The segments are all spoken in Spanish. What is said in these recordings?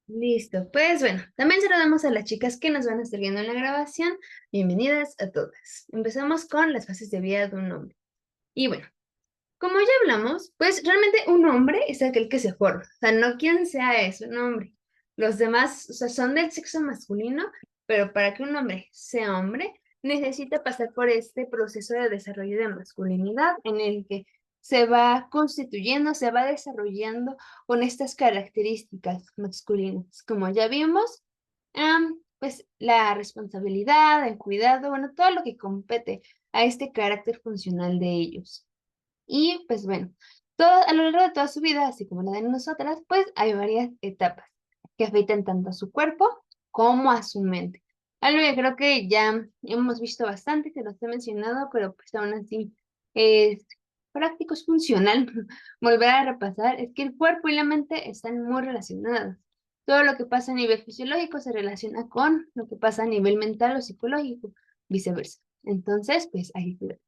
Listo, pues bueno, también saludamos a las chicas que nos van a estar viendo en la grabación. Bienvenidas a todas. Empezamos con las fases de vida de un hombre. Y bueno, como ya hablamos, pues realmente un hombre es aquel que se forma. O sea, no quien sea es un hombre. Los demás, o sea, son del sexo masculino, pero para que un hombre sea hombre, necesita pasar por este proceso de desarrollo de masculinidad en el que se va constituyendo, se va desarrollando con estas características masculinas. Como ya vimos, pues la responsabilidad, el cuidado, bueno, todo lo que compete a este carácter funcional de ellos. Y pues bueno, a lo largo de toda su vida, así como la de nosotras, pues hay varias etapas que afectan tanto a su cuerpo como a su mente. Algo que creo que ya hemos visto bastante, que los he mencionado, pero pues aún así es práctico, es funcional volver a repasar, es que el cuerpo y la mente están muy relacionados. Todo lo que pasa a nivel fisiológico se relaciona con lo que pasa a nivel mental o psicológico, viceversa. Entonces, pues ahí cuidado.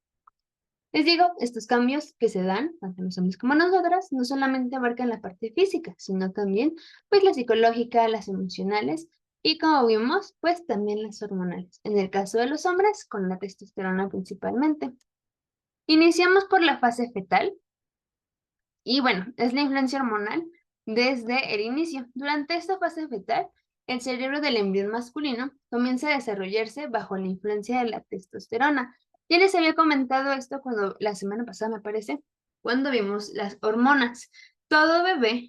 Les digo, estos cambios que se dan, tanto en los hombres como en nosotras, no solamente abarcan la parte física, sino también, pues, la psicológica, las emocionales y, como vimos, pues, también las hormonales. En el caso de los hombres, con la testosterona principalmente. Iniciamos por la fase fetal y, bueno, es la influencia hormonal desde el inicio. Durante esta fase fetal, el cerebro del embrión masculino comienza a desarrollarse bajo la influencia de la testosterona. Ya les había comentado esto cuando la semana pasada, me parece, cuando vimos las hormonas. Todo bebé,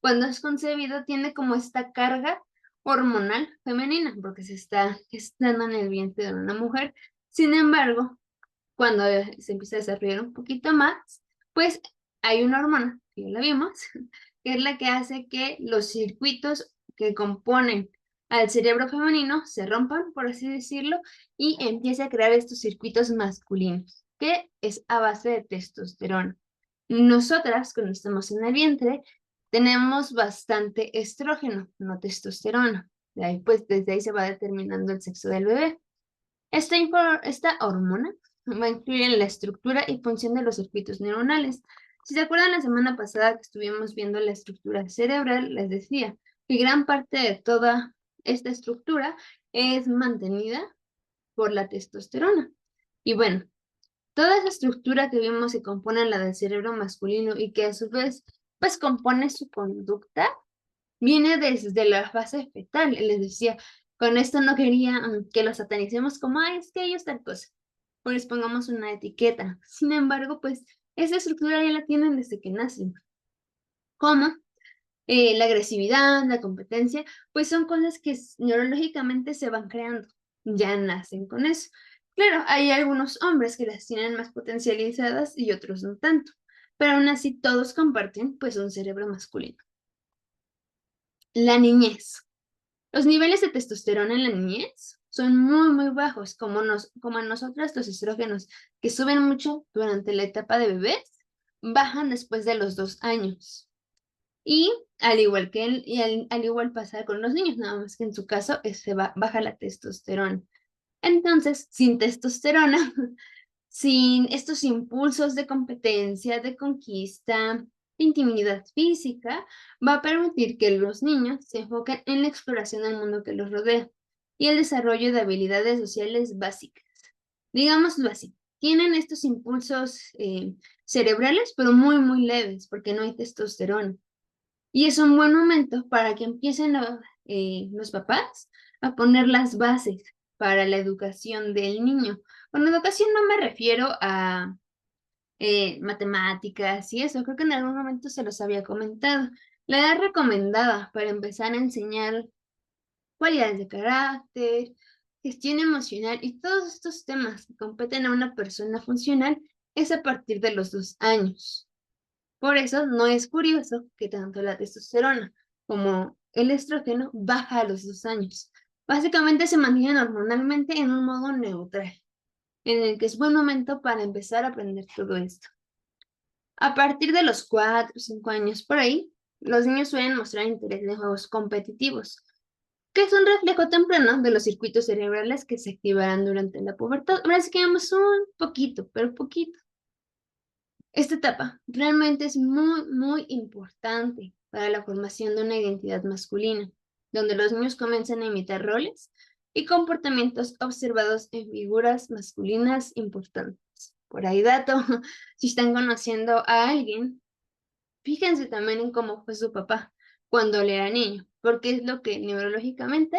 cuando es concebido, tiene como esta carga hormonal femenina, porque se está gestando en el vientre de una mujer. Sin embargo, cuando se empieza a desarrollar un poquito más, pues hay una hormona, que ya la vimos, que es la que hace que los circuitos que componen al cerebro femenino se rompan, por así decirlo, y empiece a crear estos circuitos masculinos, que es a base de testosterona. Nosotras, cuando estamos en el vientre, tenemos bastante estrógeno, no testosterona. De ahí, pues, desde ahí se va determinando el sexo del bebé. Esta hormona va a influir en la estructura y función de los circuitos neuronales. Si se acuerdan la semana pasada que estuvimos viendo la estructura cerebral, les decía que gran parte de toda esta estructura es mantenida por la testosterona. Y bueno, toda esa estructura que vimos que compone la del cerebro masculino y que a su vez pues compone su conducta, viene desde la fase fetal. Les decía, con esto no quería que los satanicemos como, ay, es que ellos tal cosa, o les pongamos una etiqueta. Sin embargo, pues esa estructura ya la tienen desde que nacen. Como la agresividad, la competencia, pues son cosas que neurológicamente se van creando, ya nacen con eso. Claro, hay algunos hombres que las tienen más potencializadas y otros no tanto, pero aún así todos comparten pues un cerebro masculino. La niñez. Los niveles de testosterona en la niñez son muy bajos, como en nosotras los estrógenos, que suben mucho durante la etapa de bebés, bajan después de los 2 años. Y al igual que al igual pasa con los niños, nada más que en su caso baja la testosterona. Entonces, sin testosterona, sin estos impulsos de competencia, de conquista, de intimidad física, va a permitir que los niños se enfoquen en la exploración del mundo que los rodea y el desarrollo de habilidades sociales básicas. Digámoslo así, tienen estos impulsos cerebrales, pero muy leves, porque no hay testosterona. Y es un buen momento para que empiecen los papás a poner las bases para la educación del niño. Con educación no me refiero a matemáticas y eso, creo que en algún momento se los había comentado. La edad recomendada para empezar a enseñar cualidades de carácter, gestión emocional y todos estos temas que competen a una persona funcional es a partir de los 2 años. Por eso no es curioso que tanto la testosterona como el estrógeno baja a los 2 años. Básicamente se mantienen hormonalmente en un modo neutral, en el que es buen momento para empezar a aprender todo esto. A partir de los 4 o 5 años por ahí, los niños suelen mostrar interés en juegos competitivos, que es un reflejo temprano de los circuitos cerebrales que se activarán durante la pubertad. Ahora sí que vemos un poquito, pero poquito. Esta etapa realmente es muy importante. para la formación de una identidad masculina, donde los niños comienzan a imitar roles y comportamientos observados en figuras masculinas importantes. Por ahí dato, si están conociendo a alguien, fíjense también en cómo fue su papá cuando él era niño, porque es lo que neurológicamente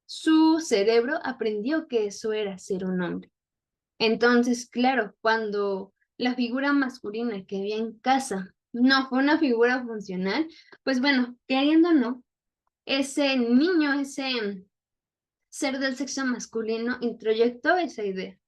su cerebro aprendió que eso era ser un hombre. Entonces, claro, cuando la figura masculina que había en casa no fue una figura funcional, pues bueno, queriendo o no, ese niño, ese ser del sexo masculino introyectó esa idea.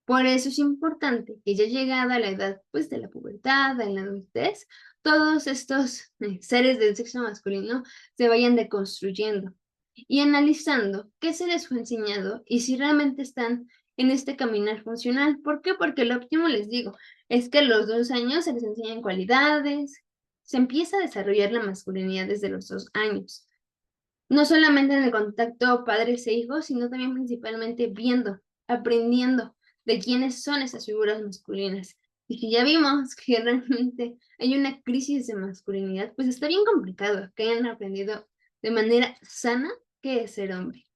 Por eso es importante que ya llegada a la edad pues de la pubertad, en la adultez, todos estos seres del sexo masculino se vayan deconstruyendo y analizando qué se les fue enseñado y si realmente están en este caminar funcional. ¿Por qué? Porque lo óptimo, les digo, es que a los 2 años se les enseñan cualidades, se empieza a desarrollar la masculinidad desde los 2 años. No solamente en el contacto padres e hijos, sino también principalmente viendo, aprendiendo de quiénes son esas figuras masculinas. Y si ya vimos que realmente hay una crisis de masculinidad, pues está bien complicado que hayan aprendido de manera sana qué es ser hombre.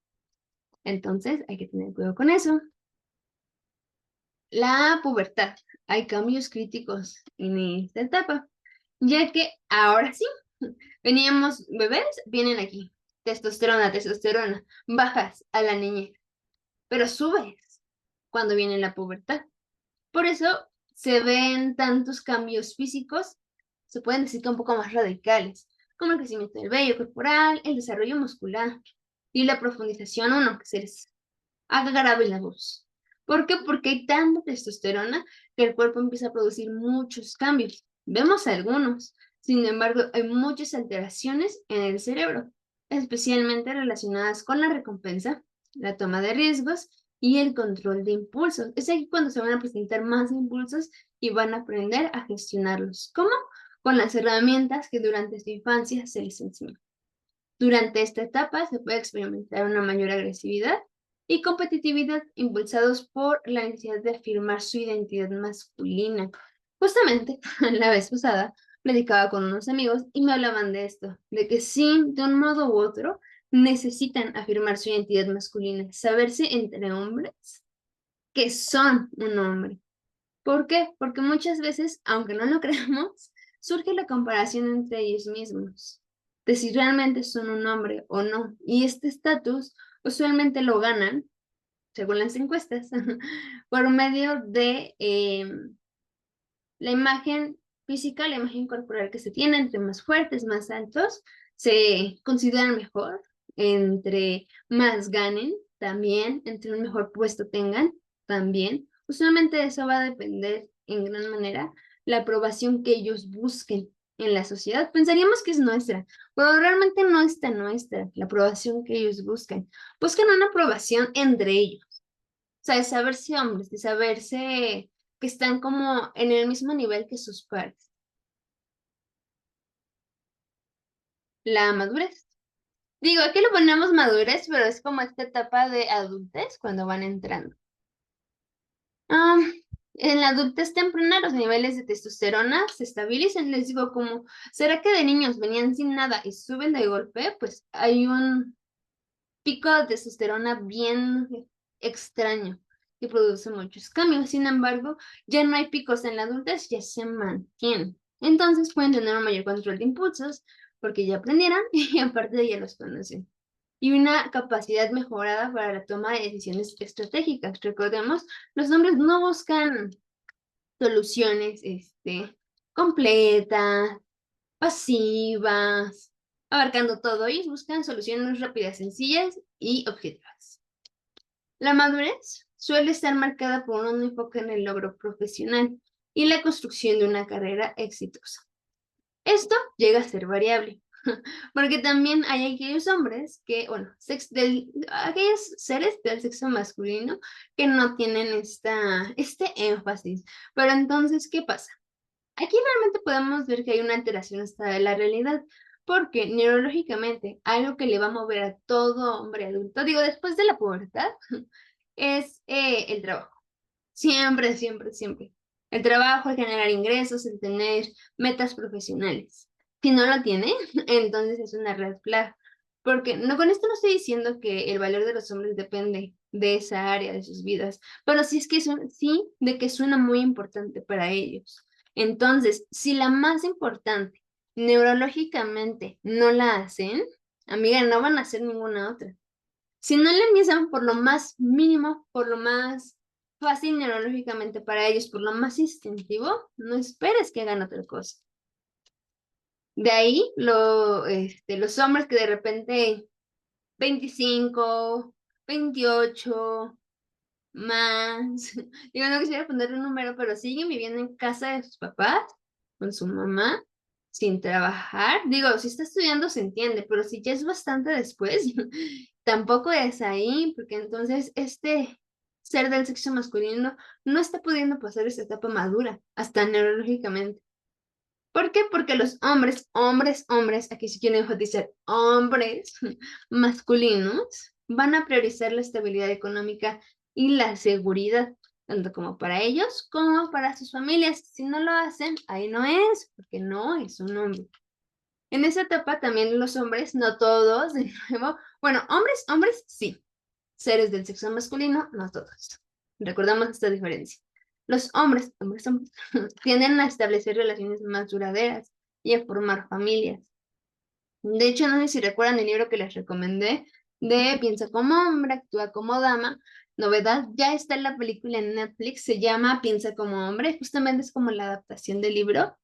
Entonces hay que tener cuidado con eso. La pubertad. Hay cambios críticos en esta etapa, ya que ahora sí, veníamos bebés, vienen aquí. Testosterona, testosterona, bajas a la niñez, pero subes cuando viene la pubertad. Por eso se ven tantos cambios físicos, se pueden decir que un poco más radicales, como el crecimiento del vello corporal, el desarrollo muscular y la profundización uno, que se les haga grave la voz. ¿Por qué? Porque hay tanta testosterona que el cuerpo empieza a producir muchos cambios. Vemos algunos, sin embargo, hay muchas alteraciones en el cerebro, especialmente relacionadas con la recompensa, la toma de riesgos y el control de impulsos. Es aquí cuando se van a presentar más impulsos y van a aprender a gestionarlos. ¿Cómo? Con las herramientas que durante su infancia se les enseñó. Durante esta etapa se puede experimentar una mayor agresividad y competitividad impulsados por la necesidad de afirmar su identidad masculina. Justamente la vez pasada platicaba con unos amigos y me hablaban de esto, de que sí, de un modo u otro, necesitan afirmar su identidad masculina, saberse entre hombres que son un hombre. ¿Por qué? Porque muchas veces, aunque no lo creamos, surge la comparación entre ellos mismos, de si realmente son un hombre o no. Y este estatus usualmente lo ganan, según las encuestas, por medio de la imagen física, la imagen corporal que se tiene, entre más fuertes, más altos, se consideran mejor, entre más ganen, también, entre un mejor puesto tengan, también. Usualmente eso va a depender en gran manera la aprobación que ellos busquen en la sociedad. Pensaríamos que es nuestra, pero realmente no es tan nuestra la aprobación que ellos buscan. Buscan una aprobación entre ellos. O sea, de saberse hombres, de saberse que están como en el mismo nivel que sus pares. La madurez. Digo, aquí lo ponemos madurez, pero es como esta etapa de adultez cuando van entrando. Ah, en la adultez temprana los niveles de testosterona se estabilizan. Les digo, como, ¿será que de niños venían sin nada y suben de golpe? Pues hay un pico de testosterona bien extraño que produce muchos cambios. Sin embargo, ya no hay picos en la adultez, ya se mantienen. Entonces pueden tener un mayor control de impulsos porque ya aprendieron y aparte ya los conocen. Y una capacidad mejorada para la toma de decisiones estratégicas. Recordemos, los hombres no buscan soluciones completas, pasivas, abarcando todo. Ellos buscan soluciones rápidas, sencillas y objetivas. La madurez suele estar marcada por un enfoque en el logro profesional y la construcción de una carrera exitosa. Esto llega a ser variable, porque también hay aquellos hombres que, bueno, aquellos seres del sexo masculino que no tienen este énfasis. Pero entonces, ¿qué pasa? Aquí realmente podemos ver que hay una alteración hasta de la realidad, porque neurológicamente algo que le va a mover a todo hombre adulto, digo, después de la pubertad, es el trabajo. Siempre, siempre, siempre. El trabajo, el generar ingresos, el tener metas profesionales. Si no lo tiene, entonces es una red flag. Porque no, con esto no estoy diciendo que el valor de los hombres depende de esa área de sus vidas, pero sí es que sí de que suena muy importante para ellos. Entonces, si la más importante neurológicamente no la hacen, amiga, no van a hacer ninguna otra. Si no le empiezan por lo más mínimo, por lo más fácil neurológicamente para ellos, por lo más instintivo, no esperes que hagan otra cosa. De ahí los hombres que de repente 25, 28 más, digo, no quisiera ponerle un número, pero siguen viviendo en casa de sus papás, con su mamá, sin trabajar. Digo, si está estudiando se entiende, pero si ya es bastante después, tampoco es ahí, porque entonces este ser del sexo masculino no está pudiendo pasar esta etapa madura, hasta neurológicamente. ¿Por qué? Porque los hombres, aquí sí quiero enfatizar, hombres masculinos, van a priorizar la estabilidad económica y la seguridad, tanto como para ellos como para sus familias. Si no lo hacen, ahí no es, porque no es un hombre. En esa etapa también los hombres, no todos, de nuevo, bueno, hombres, sí, seres del sexo masculino, no todos. Recordamos esta diferencia. Los hombres, tienden a establecer relaciones más duraderas y a formar familias. De hecho, no sé si recuerdan el libro que les recomendé de Piensa como hombre, actúa como dama. Novedad, ya está en la película en Netflix, se llama Piensa como hombre, justamente es como la adaptación del libro.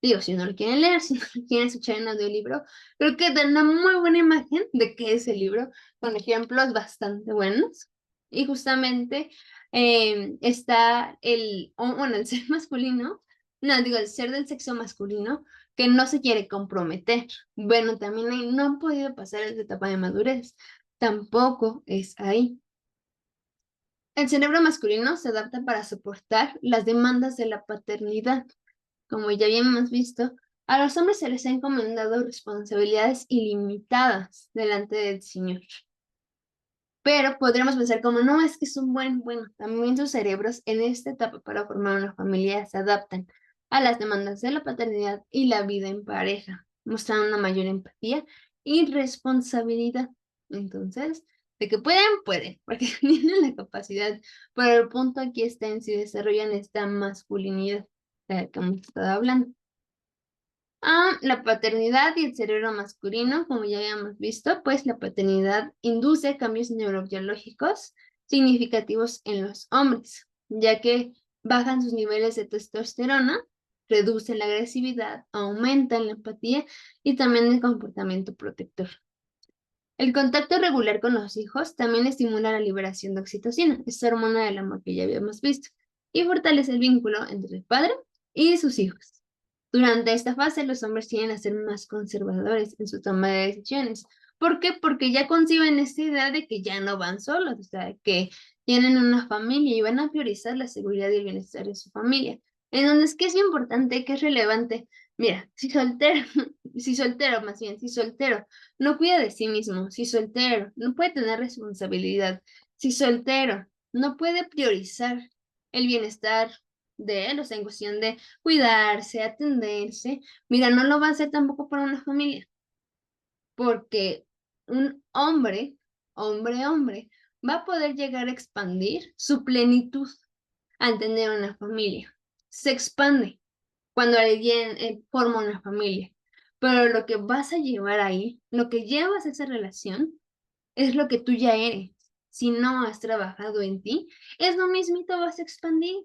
Digo, si no lo quieren leer, si no lo quieren escuchar en audiolibro, creo que dan una muy buena imagen de qué es el libro, con ejemplos bastante buenos. Y justamente está bueno, el ser masculino, no, digo, el ser del sexo masculino que no se quiere comprometer. Bueno, también ahí no han podido pasar esa etapa de madurez. Tampoco es ahí. El cerebro masculino se adapta para soportar las demandas de la paternidad. Como ya habíamos visto, a los hombres se les ha encomendado responsabilidades ilimitadas delante del Señor. Pero podríamos pensar como, no, es que es un bueno, también sus cerebros en esta etapa para formar una familia se adaptan a las demandas de la paternidad y la vida en pareja, mostrando una mayor empatía y responsabilidad. Entonces, de que pueden, porque tienen la capacidad, pero el punto aquí está en si desarrollan esta masculinidad de la que hemos estado hablando. La paternidad y el cerebro masculino, como ya habíamos visto, pues la paternidad induce cambios neurobiológicos significativos en los hombres, ya que bajan sus niveles de testosterona, reducen la agresividad, aumentan la empatía y también el comportamiento protector. El contacto regular con los hijos también estimula la liberación de oxitocina, esta hormona del amor que ya habíamos visto, y fortalece el vínculo entre el padre y sus hijos. Durante esta fase, los hombres tienden a ser más conservadores en su toma de decisiones. ¿Por qué? Porque ya conciben esta idea de que ya no van solos, o sea, que tienen una familia y van a priorizar la seguridad y el bienestar de su familia. En donde es que es importante, que es relevante. Mira, si soltero no cuida de sí mismo, si soltero no puede tener responsabilidad, si soltero no puede priorizar el bienestar de él, o sea, en cuestión de cuidarse, atenderse, mira, no lo va a hacer tampoco para una familia, porque un hombre, va a poder llegar a expandir su plenitud al tener una familia. Se expande cuando alguien forma una familia, pero lo que vas a llevar ahí, lo que llevas a esa relación, es lo que tú ya eres. Si no has trabajado en ti, es lo mismito, vas a expandir.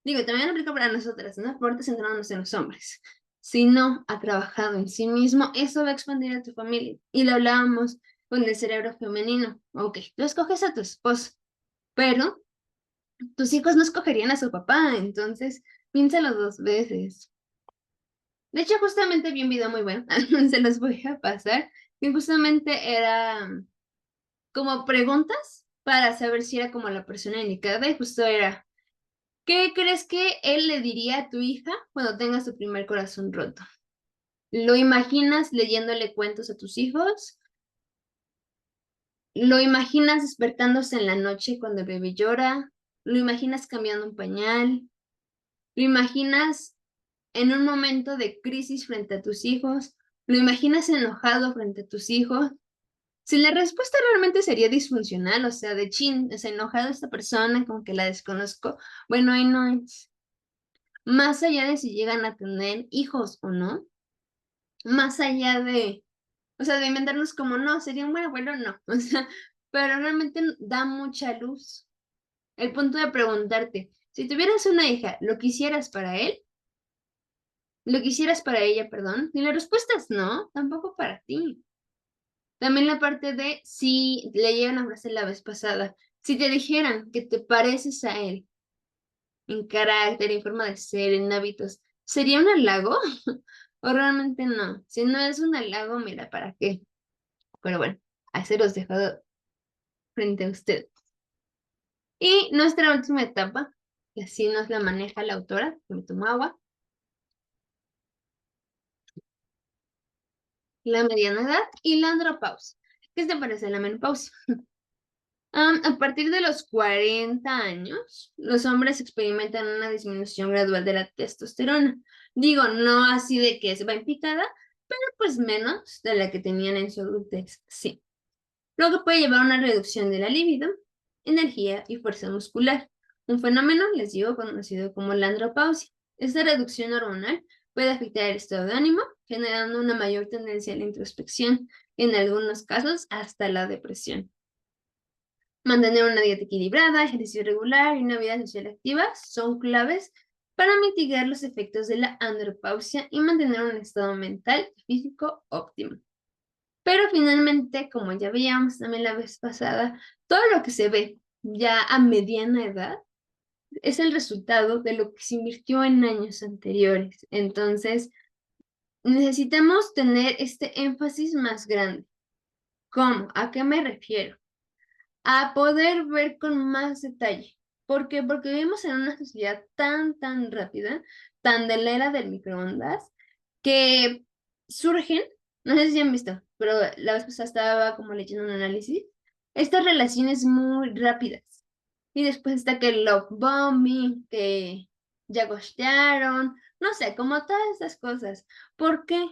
Digo, también aplica para nosotras, ¿no? Por ahorita centrándonos en los hombres. Si no ha trabajado en sí mismo, eso va a expandir a tu familia. Y lo hablábamos con el cerebro femenino. Ok, tú escoges a tu esposo, pero tus hijos no escogerían a su papá, entonces piénsalo dos veces. De hecho, justamente vi un video muy bueno, se los voy a pasar, que justamente era como preguntas para saber si era como la persona indicada, y justo era, ¿qué crees que él le diría a tu hija cuando tenga su primer corazón roto? ¿Lo imaginas leyéndole cuentos a tus hijos? ¿Lo imaginas despertándose en la noche cuando el bebé llora? ¿Lo imaginas cambiando un pañal? ¿Lo imaginas en un momento de crisis frente a tus hijos? ¿Lo imaginas enojado frente a tus hijos? Si la respuesta realmente sería disfuncional, o sea, de chin, es enojado esta persona, como que la desconozco, bueno, ahí no es. Más allá de si llegan a tener hijos o no, más allá de, o sea, de inventarnos como no, sería un buen abuelo, no, o sea, pero realmente da mucha luz. El punto de preguntarte, si tuvieras una hija, ¿lo quisieras para él? ¿Lo quisieras para ella, perdón? Y la respuesta es no, tampoco para ti. También la parte de si le llegan a frase la vez pasada, si te dijeran que te pareces a él en carácter, en forma de ser, en hábitos, ¿sería un halago? ¿O realmente no? Si no es un halago, mira, ¿para qué? Pero bueno, ahí se los dejo frente a usted. Y nuestra última etapa, que así nos la maneja la autora, que me tomo agua, la mediana edad y la andropausia. ¿Qué te parece la menopausia? A partir de los 40 años, los hombres experimentan una disminución gradual de la testosterona. Digo, no así de que se va en picada, pero pues menos de la que tenían en su adultez, sí. Lo que puede llevar a una reducción de la libido, energía y fuerza muscular. Un fenómeno, les digo, conocido como la andropausia. Esta reducción hormonal puede afectar el estado de ánimo, generando una mayor tendencia a la introspección, en algunos casos hasta la depresión. Mantener una dieta equilibrada, ejercicio regular y una vida social activa son claves para mitigar los efectos de la andropausia y mantener un estado mental y físico óptimo. Pero finalmente, como ya veíamos también la vez pasada, todo lo que se ve ya a mediana edad es el resultado de lo que se invirtió en años anteriores. Entonces, necesitamos tener este énfasis más grande. ¿Cómo? ¿A qué me refiero? A poder ver con más detalle. ¿Por qué? Porque vivimos en una sociedad tan rápida, tan de la era del microondas, que surgen, no sé si han visto, pero la vez pasada estaba como leyendo un análisis, estas relaciones muy rápidas. Y después está que el love bombing, que ya gustearon, no sé, como todas estas cosas. ¿Por qué?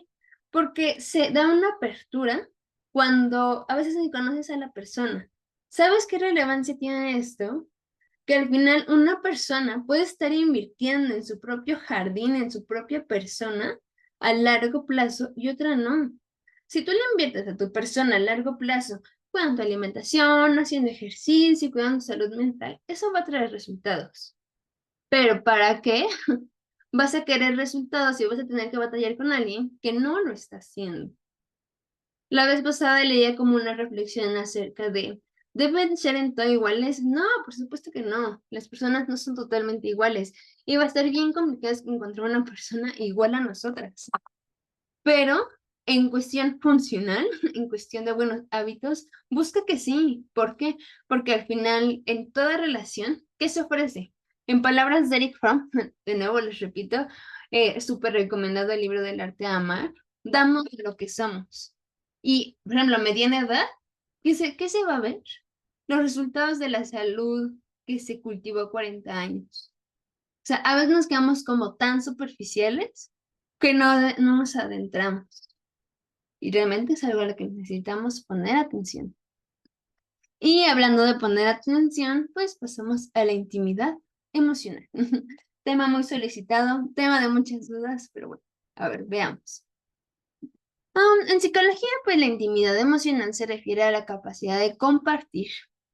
Porque se da una apertura cuando a veces ni conoces a la persona. ¿Sabes qué relevancia tiene esto? Que al final una persona puede estar invirtiendo en su propio jardín, en su propia persona a largo plazo y otra no. Si tú le inviertes a tu persona a largo plazo, cuidando tu alimentación, haciendo ejercicio, cuidando tu salud mental, eso va a traer resultados. Pero ¿para qué vas a querer resultados y vas a tener que batallar con alguien que no lo está haciendo? La vez pasada leía como una reflexión acerca de, ¿deben ser en todo iguales? No, por supuesto que no. Las personas no son totalmente iguales. Y va a estar bien complicado encontrar una persona igual a nosotras. Pero en cuestión funcional, en cuestión de buenos hábitos, busca que sí. ¿Por qué? Porque al final, en toda relación, ¿qué se ofrece? En palabras de Eric Fromm, de nuevo les repito, súper recomendado el libro del arte de amar, damos lo que somos. Y, por ejemplo, a mediana edad, qué se va a ver? Los resultados de la salud que se cultivó a 40 años. O sea, a veces nos quedamos como tan superficiales que no nos adentramos. Y realmente es algo a lo que necesitamos poner atención. Y hablando de poner atención, pues pasamos a la intimidad emocional. Tema muy solicitado, tema de muchas dudas, pero bueno, a ver, veamos. En psicología, pues la intimidad emocional se refiere a la capacidad de compartir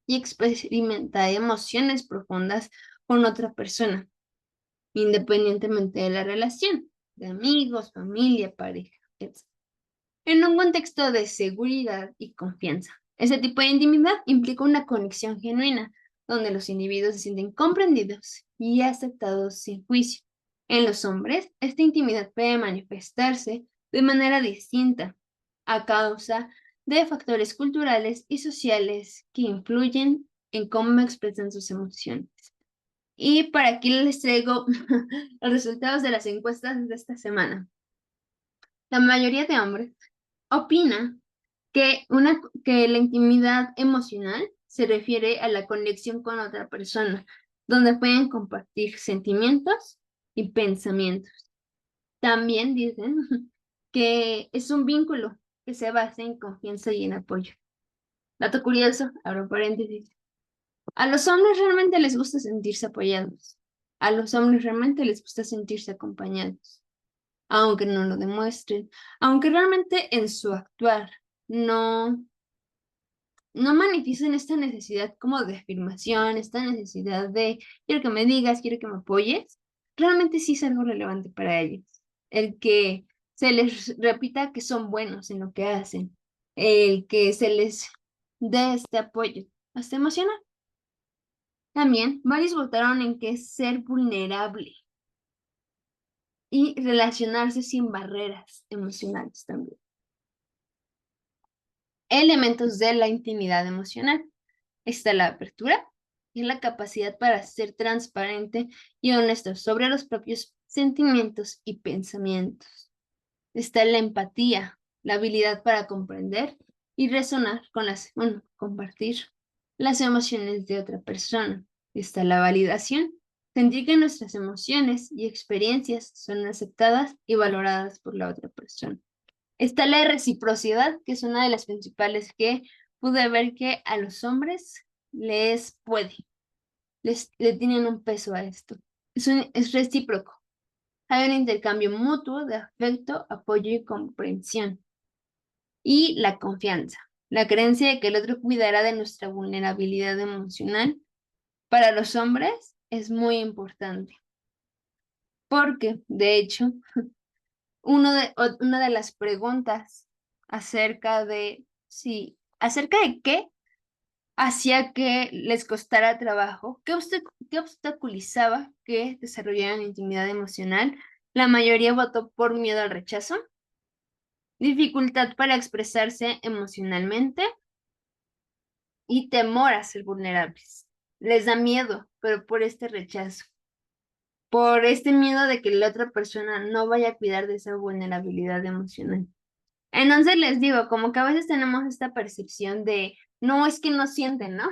y experimentar emociones profundas con otra persona, independientemente de la relación, de amigos, familia, pareja, etc. En un contexto de seguridad y confianza. Ese tipo de intimidad implica una conexión genuina, donde los individuos se sienten comprendidos y aceptados sin juicio. En los hombres, esta intimidad puede manifestarse de manera distinta a causa de factores culturales y sociales que influyen en cómo expresan sus emociones. Y para aquí les traigo los resultados de las encuestas de esta semana. La mayoría de hombres opina que la intimidad emocional se refiere a la conexión con otra persona, donde pueden compartir sentimientos y pensamientos. También dicen que es un vínculo que se basa en confianza y en apoyo. Dato curioso, abro paréntesis. A los hombres realmente les gusta sentirse apoyados. A los hombres realmente les gusta sentirse acompañados, aunque no lo demuestren, aunque realmente en su actuar no, no manifiesten esta necesidad como de afirmación, esta necesidad de quiero que me digas, quiero que me apoyes, realmente sí es algo relevante para ellos. El que se les repita que son buenos en lo que hacen, el que se les dé este apoyo, hasta emocional. También varios votaron en que ser vulnerable y relacionarse sin barreras emocionales también. Elementos de la intimidad emocional. Está la apertura y la capacidad para ser transparente y honesto sobre los propios sentimientos y pensamientos. Está la empatía, la habilidad para comprender y resonar con compartir las emociones de otra persona. Está la validación, sentir que nuestras emociones y experiencias son aceptadas y valoradas por la otra persona. Está la reciprocidad, que es una de las principales que pude ver que a los hombres le tienen un peso a esto. Es recíproco. Hay un intercambio mutuo de afecto, apoyo y comprensión. Y la confianza, la creencia de que el otro cuidará de nuestra vulnerabilidad emocional, para los hombres es muy importante. Porque, de hecho, una de las preguntas acerca de qué hacía que les costara trabajo, qué obstaculizaba que desarrollaran intimidad emocional, la mayoría votó por miedo al rechazo, dificultad para expresarse emocionalmente y temor a ser vulnerables. Les da miedo, pero por este rechazo, por este miedo de que la otra persona no vaya a cuidar de esa vulnerabilidad emocional. Entonces les digo, como que a veces tenemos esta percepción de, no, es que no sienten, ¿no?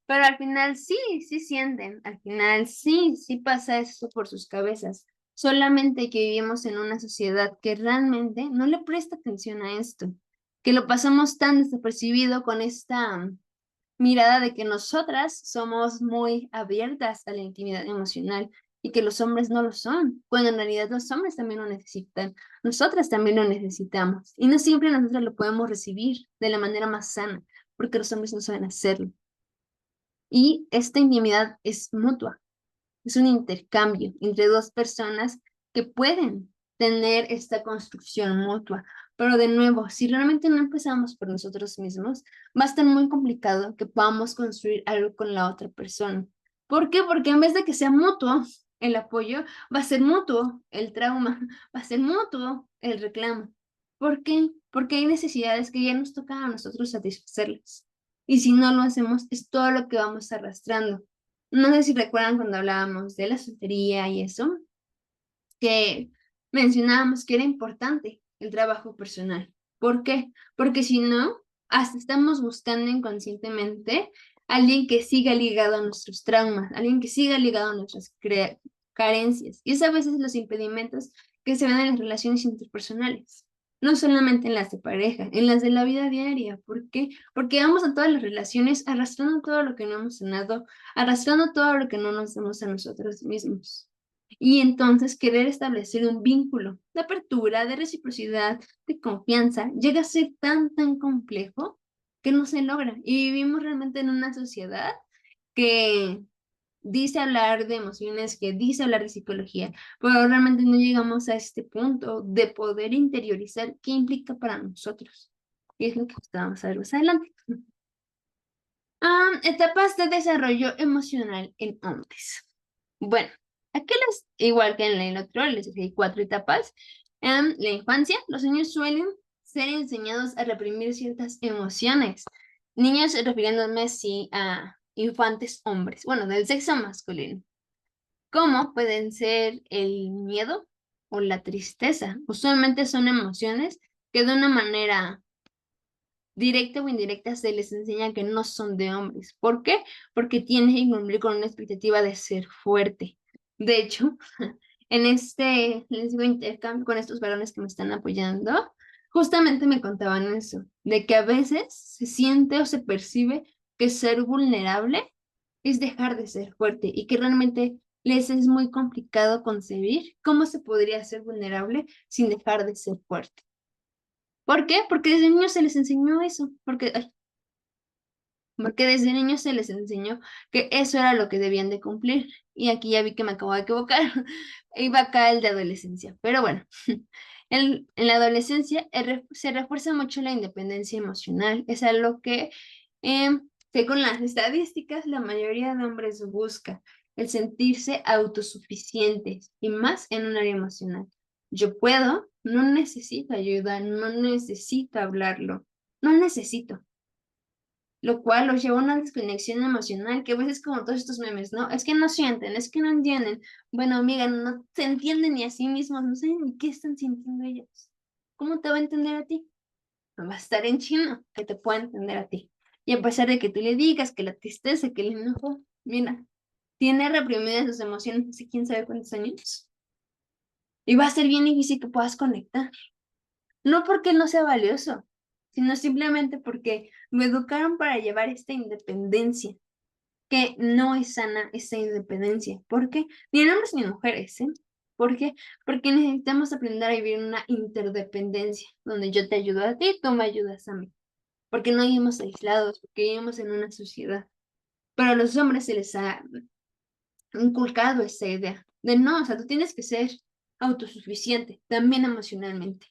Pero al final sí, sí sienten, al final sí, sí pasa eso por sus cabezas. Solamente que vivimos en una sociedad que realmente no le presta atención a esto, que lo pasamos tan desapercibido con esta mirada de que nosotras somos muy abiertas a la intimidad emocional y que los hombres no lo son, cuando en realidad los hombres también lo necesitan, nosotras también lo necesitamos y no siempre nosotros lo podemos recibir de la manera más sana, porque los hombres no saben hacerlo. Y esta intimidad es mutua, es un intercambio entre dos personas que pueden tener esta construcción mutua. Pero de nuevo, si realmente no empezamos por nosotros mismos, va a estar muy complicado que podamos construir algo con la otra persona. ¿Por qué? Porque en vez de que sea mutuo el apoyo, va a ser mutuo el trauma, va a ser mutuo el reclamo. ¿Por qué? Porque hay necesidades que ya nos toca a nosotros satisfacerlas. Y si no lo hacemos, es todo lo que vamos arrastrando. No sé si recuerdan cuando hablábamos de la soltería y eso, que mencionábamos que era importante el trabajo personal. ¿Por qué? Porque si no, hasta estamos buscando inconscientemente alguien que siga ligado a nuestros traumas, alguien que siga ligado a nuestras carencias. Y es a veces los impedimentos que se ven en las relaciones interpersonales. No solamente en las de pareja, en las de la vida diaria. ¿Por qué? Porque vamos a todas las relaciones arrastrando todo lo que no hemos sanado, arrastrando todo lo que no nos damos a nosotros mismos. Y entonces querer establecer un vínculo de apertura, de reciprocidad, de confianza, llega a ser tan complejo que no se logra. Y vivimos realmente en una sociedad que dice hablar de emociones, que dice hablar de psicología, pero realmente no llegamos a este punto de poder interiorizar qué implica para nosotros. Y es lo que vamos a ver más adelante. Etapas de desarrollo emocional en hombres. Bueno, aquí igual que en el otro, les dije 4 etapas. En la infancia, los niños suelen ser enseñados a reprimir ciertas emociones. Niños refiriéndome sí a infantes hombres, bueno, del sexo masculino. Como pueden ser el miedo o la tristeza. Usualmente son emociones que de una manera directa o indirecta se les enseña que no son de hombres. ¿Por qué? Porque tienen que cumplir con una expectativa de ser fuerte. De hecho, en este, les digo, intercambio con estos varones que me están apoyando, justamente me contaban eso, de que a veces se siente o se percibe que ser vulnerable es dejar de ser fuerte y que realmente les es muy complicado concebir cómo se podría ser vulnerable sin dejar de ser fuerte. ¿Por qué? Porque desde niños se les enseñó eso, porque desde niños se les enseñó que eso era lo que debían de cumplir. Y aquí ya vi que me acabo de equivocar. Iba acá el de adolescencia. Pero bueno, en la adolescencia se refuerza mucho la independencia emocional. Es algo que, según las estadísticas, la mayoría de hombres busca, el sentirse autosuficientes y más en un área emocional. Yo puedo, no necesito ayuda, no necesito hablarlo, no necesito, lo cual los lleva a una desconexión emocional que a veces como todos estos memes, ¿no? Es que no sienten, es que no entienden. Bueno, amiga, no se entienden ni a sí mismos, no saben ni qué están sintiendo ellos. ¿Cómo te va a entender a ti? No va a estar en chino que te pueda entender a ti. Y a pesar de que tú le digas que la tristeza, que el enojo, mira, tiene reprimidas sus emociones hace quién sabe cuántos años. Y va a ser bien difícil que puedas conectar. No porque no sea valioso, sino simplemente porque me educaron para llevar esta independencia que no es sana esa independencia. ¿Por qué? Ni en hombres ni en mujeres, ¿eh? ¿Por qué? Porque necesitamos aprender a vivir en una interdependencia, donde yo te ayudo a ti, tú me ayudas a mí. Porque no vivimos aislados, porque vivimos en una sociedad. Pero a los hombres se les ha inculcado esa idea de no, o sea, tú tienes que ser autosuficiente, también emocionalmente.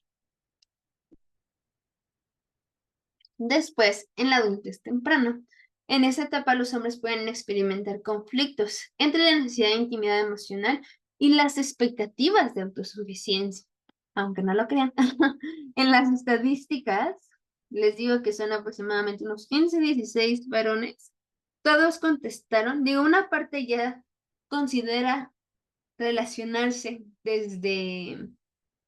Después, en la adultez temprana, en esa etapa los hombres pueden experimentar conflictos entre la necesidad de intimidad emocional y las expectativas de autosuficiencia. Aunque no lo crean, en las estadísticas, les digo que son aproximadamente unos 15, 16 varones. Todos contestaron, digo, una parte ya considera relacionarse desde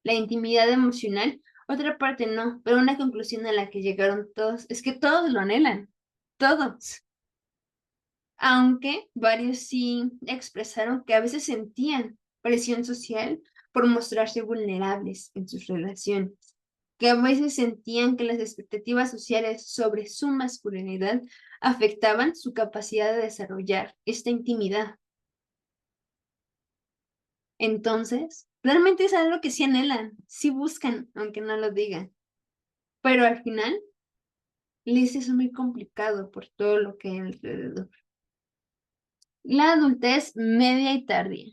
la intimidad emocional, otra parte no, pero una conclusión a la que llegaron todos es que todos lo anhelan, todos, aunque varios sí expresaron que a veces sentían presión social por mostrarse vulnerables en sus relaciones, que a veces sentían que las expectativas sociales sobre su masculinidad afectaban su capacidad de desarrollar esta intimidad. Entonces, realmente es algo que sí anhelan, sí buscan, aunque no lo digan. Pero al final les es muy complicado por todo lo que hay alrededor. La adultez media y tardía.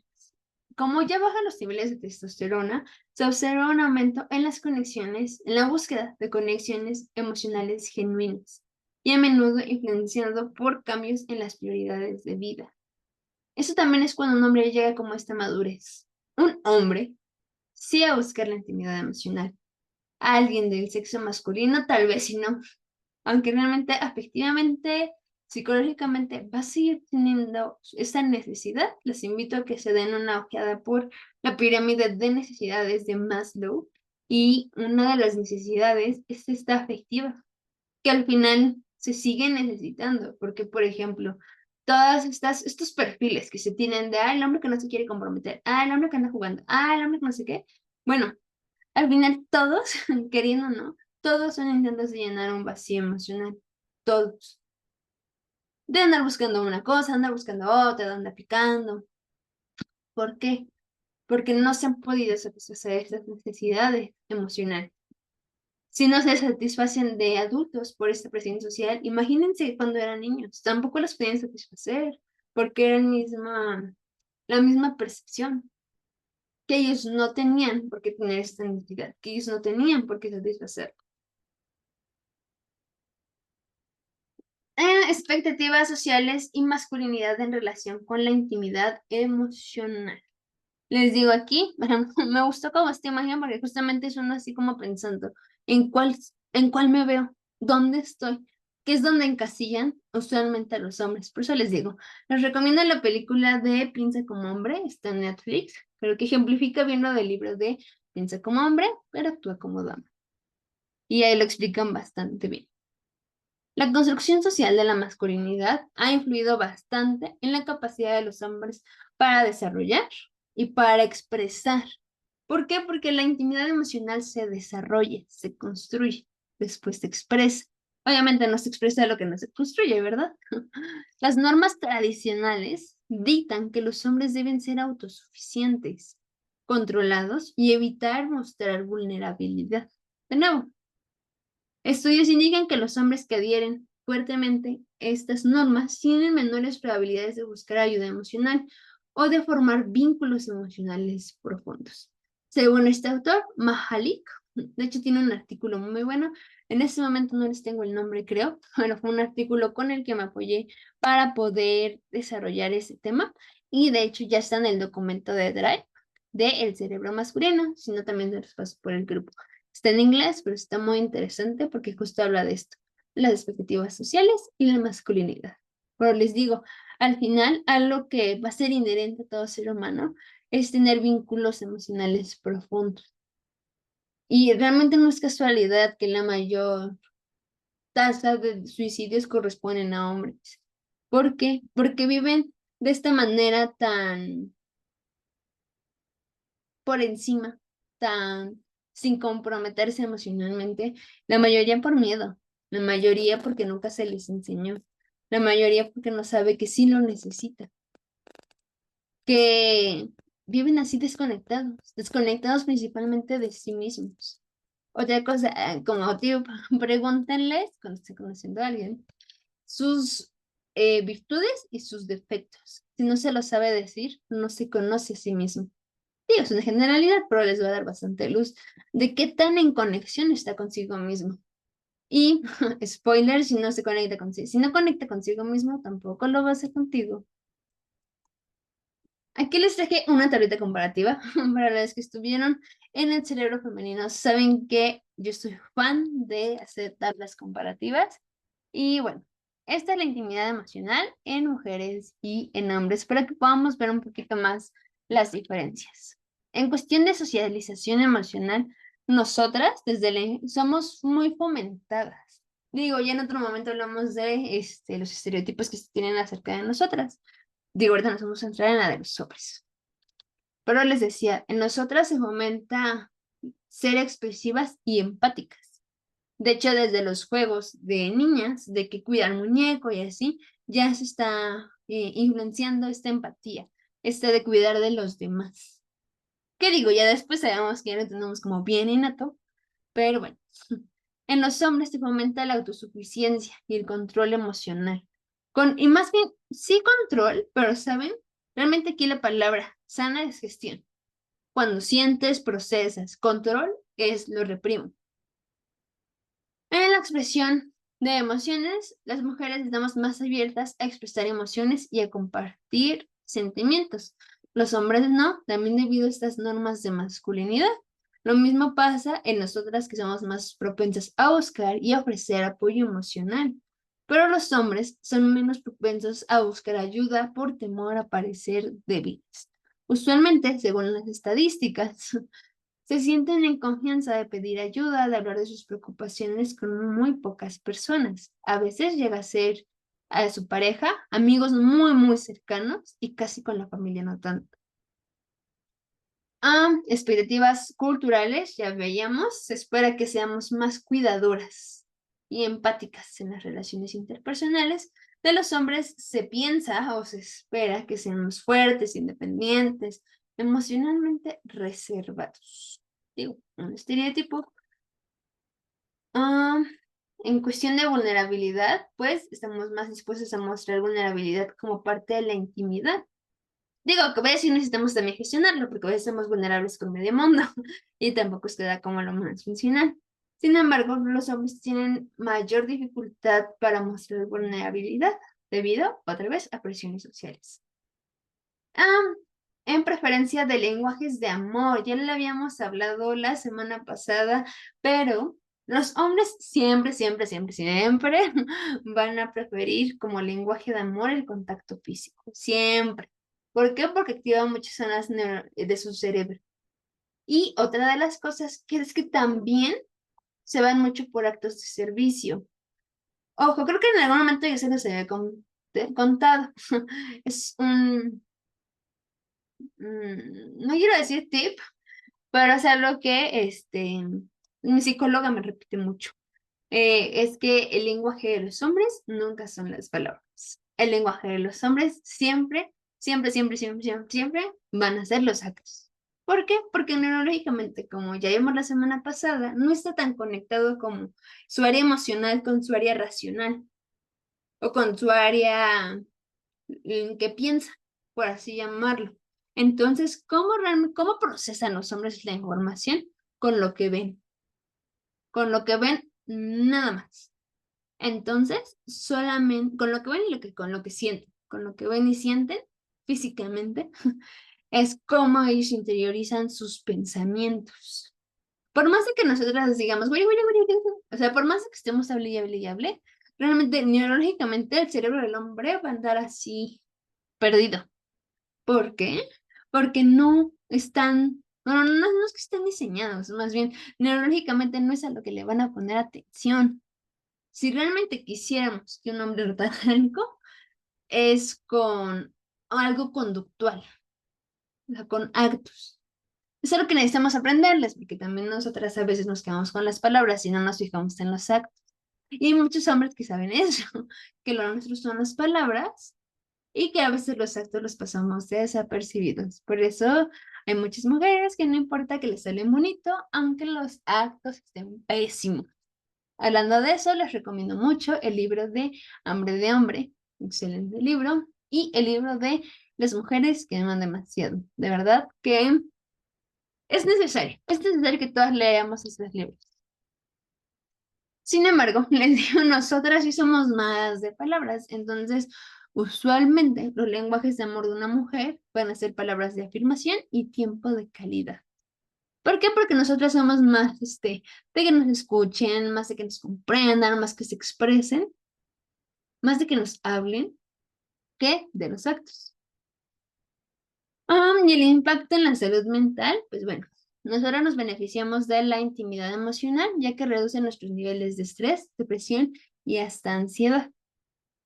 Como ya bajan los niveles de testosterona, se observa un aumento en las conexiones, en la búsqueda de conexiones emocionales genuinas y a menudo influenciado por cambios en las prioridades de vida. Eso también es cuando un hombre llega como a esta madurez. Un hombre sí a buscar la intimidad emocional. A alguien del sexo masculino tal vez si no, aunque realmente afectivamente, psicológicamente va a seguir teniendo esa necesidad, les invito a que se den una ojeada por la pirámide de necesidades de Maslow y una de las necesidades es esta afectiva, que al final se sigue necesitando, porque por ejemplo, estos perfiles que se tienen de, el hombre que no se quiere comprometer, el hombre que anda jugando, el hombre que no sé qué, bueno, al final todos, queriendo o no, todos son intentos de llenar un vacío emocional. Todos. De andar buscando una cosa, andar buscando otra, de andar picando. ¿Por qué? Porque no se han podido satisfacer estas necesidades emocionales. Si no se satisfacen de adultos por esta presión social, imagínense cuando eran niños, tampoco las podían satisfacer, porque era la misma percepción, que ellos no tenían por qué tener esta necesidad, que ellos no tenían por qué satisfacer. Expectativas sociales y masculinidad en relación con la intimidad emocional. Les digo aquí, me gustó como esta imagen porque justamente es uno así como pensando en cuál me veo, dónde estoy, que es donde encasillan usualmente a los hombres. Por eso les digo, les recomiendo la película de Piensa como hombre, está en Netflix, pero que ejemplifica bien lo del libro de Piensa como hombre, pero actúa como dama. Y ahí lo explican bastante bien. La construcción social de la masculinidad ha influido bastante en la capacidad de los hombres para desarrollar y para expresar. ¿Por qué? Porque la intimidad emocional se desarrolla, se construye, después se expresa. Obviamente no se expresa lo que no se construye, ¿verdad? Las normas tradicionales dictan que los hombres deben ser autosuficientes, controlados y evitar mostrar vulnerabilidad. De nuevo, estudios indican que los hombres que adhieren fuertemente estas normas tienen menores probabilidades de buscar ayuda emocional o de formar vínculos emocionales profundos. Según este autor, Mahalik, de hecho tiene un artículo muy bueno, en este momento no les tengo el nombre, creo, pero fue un artículo con el que me apoyé para poder desarrollar ese tema y de hecho ya está en el documento de Drive de El cerebro masculino, sino también se los paso por el grupo. Está en inglés, pero está muy interesante porque justo habla de esto, las expectativas sociales y la masculinidad. Pero les digo, al final, algo que va a ser inherente a todo ser humano es tener vínculos emocionales profundos. Y realmente no es casualidad que la mayor tasa de suicidios corresponden a hombres. ¿Por qué? Porque viven de esta manera tan por encima, tan sin comprometerse emocionalmente, la mayoría por miedo, la mayoría porque nunca se les enseñó, la mayoría porque no sabe que sí lo necesita, que viven así desconectados, desconectados principalmente de sí mismos. Otra cosa, como tío, pregúntenles cuando esté conociendo a alguien sus virtudes y sus defectos. Si no se lo sabe decir, no se conoce a sí mismo. Digo, es una generalidad, pero les va a dar bastante luz de qué tan en conexión está consigo mismo. Y, spoiler, si no se conecta consigo, si no conecta consigo mismo, tampoco lo va a hacer contigo. Aquí les traje una tablita comparativa para los que estuvieron en el cerebro femenino. Saben que yo soy fan de hacer tablas comparativas. Y bueno, esta es la intimidad emocional en mujeres y en hombres para que podamos ver un poquito más las diferencias. En cuestión de socialización emocional, nosotras somos muy fomentadas. Digo, ya en otro momento hablamos de los estereotipos que se tienen acerca de nosotras. Digo, ahorita nos vamos a entrar en la de los hombres. Pero les decía, en nosotras se fomenta ser expresivas y empáticas. De hecho, desde los juegos de niñas, de que cuida al muñeco y así, ya se está influenciando esta empatía, esta de cuidar de los demás. ¿Qué digo? Ya después sabemos que ya lo tenemos como bien innato, pero bueno, en los hombres se fomenta la autosuficiencia y el control emocional. Y más bien, sí control, pero ¿saben? Realmente aquí la palabra sana es gestión. Cuando sientes, procesas. Control es lo reprimo. En la expresión de emociones, las mujeres estamos más abiertas a expresar emociones y a compartir sentimientos. Los hombres no, también debido a estas normas de masculinidad. Lo mismo pasa en nosotras que somos más propensas a buscar y a ofrecer apoyo emocional. Pero los hombres son menos propensos a buscar ayuda por temor a parecer débiles. Usualmente, según las estadísticas, se sienten en confianza de pedir ayuda, de hablar de sus preocupaciones con muy pocas personas. A veces llega a ser a su pareja, amigos muy, muy cercanos y casi con la familia no tanto. Expectativas culturales, ya veíamos, se espera que seamos más cuidadoras y empáticas en las relaciones interpersonales. De los hombres se piensa o se espera que seamos fuertes, independientes, emocionalmente reservados. Digo, un estereotipo. Ah, en cuestión de vulnerabilidad, pues estamos más dispuestos a mostrar vulnerabilidad como parte de la intimidad. Digo, que a veces necesitamos también gestionarlo, porque a veces somos vulnerables con medio mundo y tampoco se da como lo más funcional. Sin embargo, los hombres tienen mayor dificultad para mostrar vulnerabilidad debido, otra vez, a presiones sociales. Ah, en preferencia de lenguajes de amor, ya le habíamos hablado la semana pasada, pero los hombres siempre, siempre, siempre, siempre van a preferir como lenguaje de amor el contacto físico, siempre. ¿Por qué? Porque activa muchas zonas de su cerebro. Y otra de las cosas que es que también se van mucho por actos de servicio. Ojo, creo que en algún momento ya se los había contado. Es un no quiero decir tip, pero es algo que mi psicóloga me repite mucho. Es que el lenguaje de los hombres nunca son las palabras. El lenguaje de los hombres siempre, siempre, siempre, siempre, siempre, siempre van a ser los actos. ¿Por qué? Porque neurológicamente, como ya vimos la semana pasada, no está tan conectado como su área emocional con su área racional o con su área que piensa, por así llamarlo. Entonces, ¿cómo procesan los hombres la información? Con lo que ven. Con lo que ven, nada más. Entonces, solamente con lo que ven y con lo que sienten, con lo que ven y sienten físicamente, es cómo ellos interiorizan sus pensamientos. Por más de que nosotras digamos, o sea, por más de que estemos hable y hable, realmente neurológicamente el cerebro del hombre va a andar así perdido. ¿Por qué? Porque no están, no es que estén diseñados, más bien neurológicamente no es a lo que le van a poner atención. Si realmente quisiéramos que un hombre orgánico es con algo conductual, o sea, con actos. Es algo que necesitamos aprenderles, porque también nosotras a veces nos quedamos con las palabras y no nos fijamos en los actos. Y hay muchos hombres que saben eso, que lo nuestro son las palabras y que a veces los actos los pasamos desapercibidos. Por eso hay muchas mujeres que no importa que les salen bonito, aunque los actos estén pésimos. Hablando de eso, les recomiendo mucho el libro de Hambre de Hombre, excelente libro, y el libro de Las mujeres que aman demasiado. De verdad que es necesario que todas leamos estos libros. Sin embargo, les digo, nosotras sí somos más de palabras, entonces usualmente los lenguajes de amor de una mujer van a ser palabras de afirmación y tiempo de calidad. ¿Por qué? Porque nosotras somos más, de que nos escuchen, más de que nos comprendan, más que se expresen, más de que nos hablen que de los actos. Y el impacto en la salud mental, pues bueno, nosotros nos beneficiamos de la intimidad emocional, ya que reduce nuestros niveles de estrés, depresión y hasta ansiedad.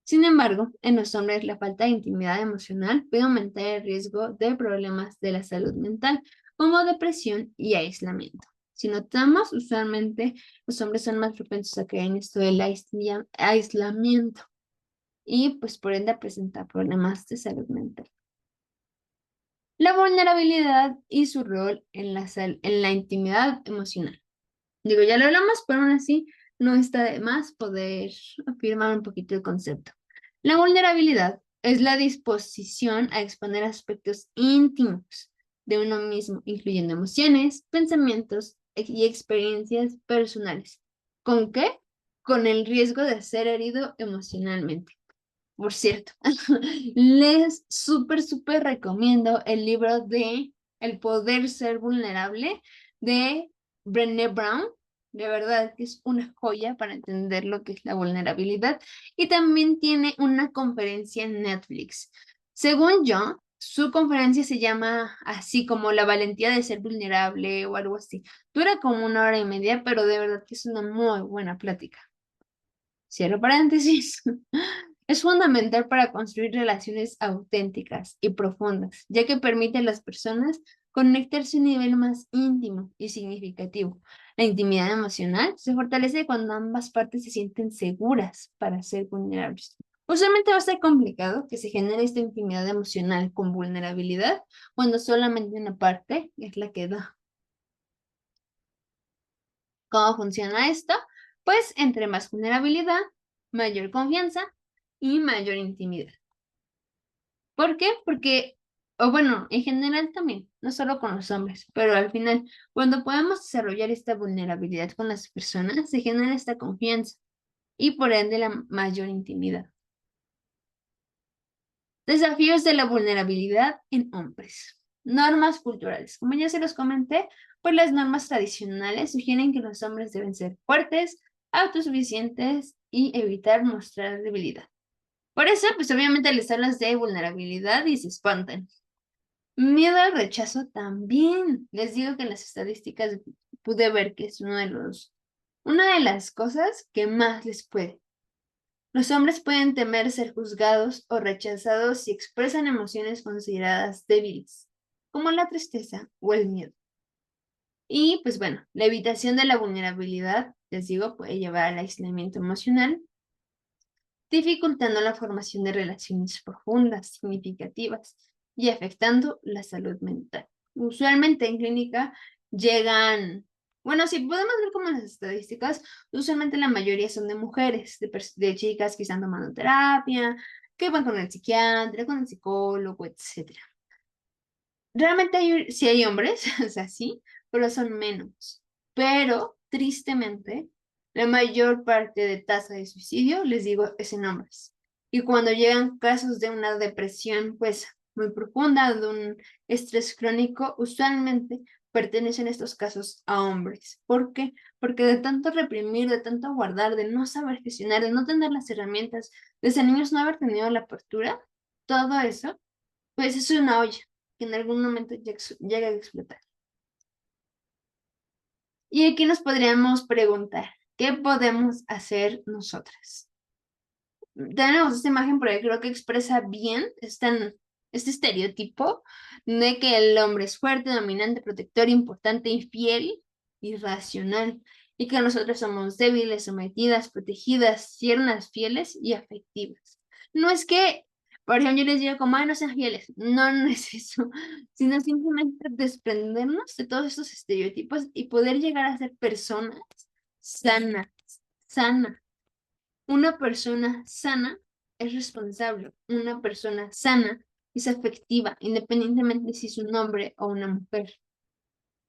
Sin embargo, en los hombres la falta de intimidad emocional puede aumentar el riesgo de problemas de la salud mental, como depresión y aislamiento. Si notamos, usualmente los hombres son más propensos a caer en esto del aislamiento y pues por ende a presentar problemas de salud mental. La vulnerabilidad y su rol en la intimidad emocional. Digo, ya lo hablamos, pero aún así no está de más poder afirmar un poquito el concepto. La vulnerabilidad es la disposición a exponer aspectos íntimos de uno mismo, incluyendo emociones, pensamientos y experiencias personales. ¿Con qué? Con el riesgo de ser herido emocionalmente. Por cierto, les súper, súper recomiendo el libro de El poder ser vulnerable de Brené Brown. De verdad que es una joya para entender lo que es la vulnerabilidad. Y también tiene una conferencia en Netflix. Según yo, su conferencia se llama así como La valentía de ser vulnerable o algo así. Dura como 1 hora y media, pero de verdad que es una muy buena plática. Cierro paréntesis. Es fundamental para construir relaciones auténticas y profundas, ya que permite a las personas conectarse a un nivel más íntimo y significativo. La intimidad emocional se fortalece cuando ambas partes se sienten seguras para ser vulnerables. Usualmente va a ser complicado que se genere esta intimidad emocional con vulnerabilidad cuando solamente una parte es la que da. ¿Cómo funciona esto? Pues entre más vulnerabilidad, mayor confianza y mayor intimidad. ¿Por qué? Porque, o bueno, en general también, no solo con los hombres, pero al final, cuando podemos desarrollar esta vulnerabilidad con las personas, se genera esta confianza y por ende la mayor intimidad. Desafíos de la vulnerabilidad en hombres. Normas culturales. Como ya se los comenté, pues las normas tradicionales sugieren que los hombres deben ser fuertes, autosuficientes y evitar mostrar debilidad. Por eso, pues obviamente les hablas de vulnerabilidad y se espantan. Miedo al rechazo también. Les digo que en las estadísticas pude ver que es una de las cosas que más les puede. Los hombres pueden temer ser juzgados o rechazados si expresan emociones consideradas débiles. como la tristeza o el miedo. Y pues bueno, la evitación de la vulnerabilidad, les digo, puede llevar al aislamiento emocional, dificultando la formación de relaciones profundas, significativas y afectando la salud mental. Usualmente en clínica llegan, bueno, si podemos ver como las estadísticas, usualmente la mayoría son de mujeres, de chicas que están tomando terapia, que van con el psiquiatra, con el psicólogo, etcétera. Realmente sí hay hombres, o sea, sí, pero son menos. Pero, tristemente, la mayor parte de tasa de suicidio, les digo, es en hombres. Y cuando llegan casos de una depresión, pues, muy profunda, de un estrés crónico, usualmente pertenecen estos casos a hombres. ¿Por qué? Porque de tanto reprimir, de tanto guardar, de no saber gestionar, de no tener las herramientas, desde niños no haber tenido la apertura, todo eso, pues es una olla que en algún momento llega a explotar. Y aquí nos podríamos preguntar, ¿qué podemos hacer nosotras? Tenemos esta imagen porque creo que expresa bien este estereotipo de que el hombre es fuerte, dominante, protector, importante, infiel y racional, y que nosotras somos débiles, sometidas, protegidas, tiernas, fieles y afectivas. No es que, por ejemplo, yo les digo como, ay, no sean fieles. No, no es eso, sino simplemente desprendernos de todos estos estereotipos y poder llegar a ser personas sanas, sanas. Una persona sana es responsable. Una persona sana es afectiva, independientemente si es un hombre o una mujer.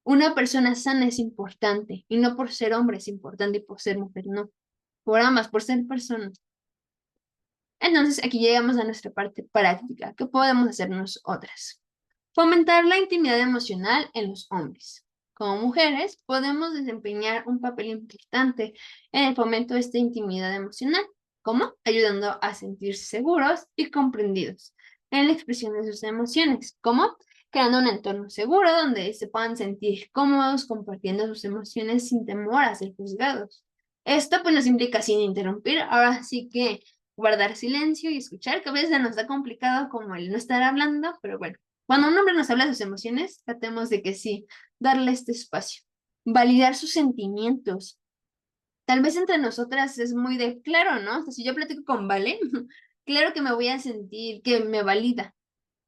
Una persona sana es importante, y no por ser hombre es importante y por ser mujer, no. Por ambas, por ser personas. Entonces, aquí llegamos a nuestra parte práctica. ¿Qué podemos hacer nosotras? Fomentar la intimidad emocional en los hombres. Como mujeres, podemos desempeñar un papel importante en el fomento de esta intimidad emocional, como ayudando a sentirse seguros y comprendidos en la expresión de sus emociones, como creando un entorno seguro donde se puedan sentir cómodos compartiendo sus emociones sin temor a ser juzgados. Esto pues nos implica sin interrumpir, ahora sí que guardar silencio y escuchar, que a veces nos da complicado como el no estar hablando, pero bueno. Cuando un hombre nos habla de sus emociones, tratemos de que sí, darle este espacio, validar sus sentimientos. Tal vez entre nosotras es muy de, claro, ¿no? O sea, si yo platico con Vale, claro que me voy a sentir que me valida,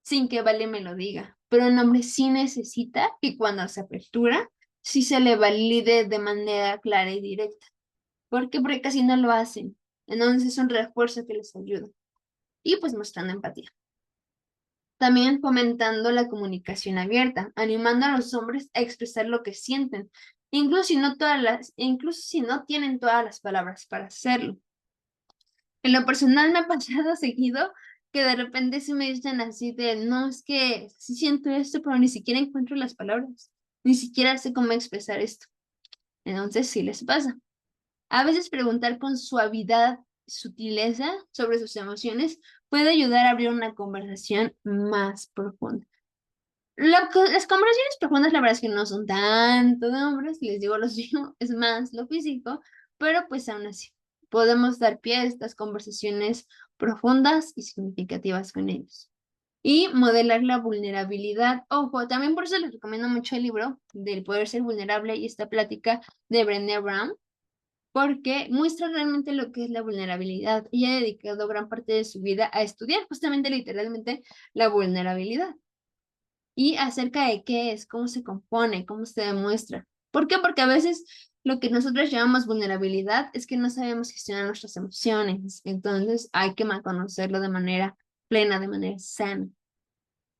sin que Vale me lo diga. Pero un hombre sí necesita que cuando se apertura, sí se le valide de manera clara y directa. ¿Por qué? Porque casi no lo hacen. Entonces es un refuerzo que les ayuda. Y pues mostrando empatía. También fomentando la comunicación abierta, animando a los hombres a expresar lo que sienten, incluso si no tienen todas las palabras para hacerlo. En lo personal me ha pasado seguido que de repente se me dicen así de, no, es que sí siento esto, pero ni siquiera encuentro las palabras, ni siquiera sé cómo expresar esto. Entonces sí les pasa. A veces preguntar con suavidad, sutileza sobre sus emociones puede ayudar a abrir una conversación más profunda. Las conversaciones profundas, la verdad es que no son tanto de hombres, les digo lo suyo, es más lo físico, pero pues aún así, podemos dar pie a estas conversaciones profundas y significativas con ellos. Y modelar la vulnerabilidad. Ojo, también por eso les recomiendo mucho el libro del poder ser vulnerable y esta plática de Brené Brown, porque muestra realmente lo que es la vulnerabilidad. Ella ha dedicado gran parte de su vida a estudiar justamente literalmente la vulnerabilidad y acerca de qué es, cómo se compone, cómo se demuestra. ¿Por qué? Porque a veces lo que nosotros llamamos vulnerabilidad es que no sabemos gestionar nuestras emociones, entonces hay que conocerlo de manera plena, de manera sana.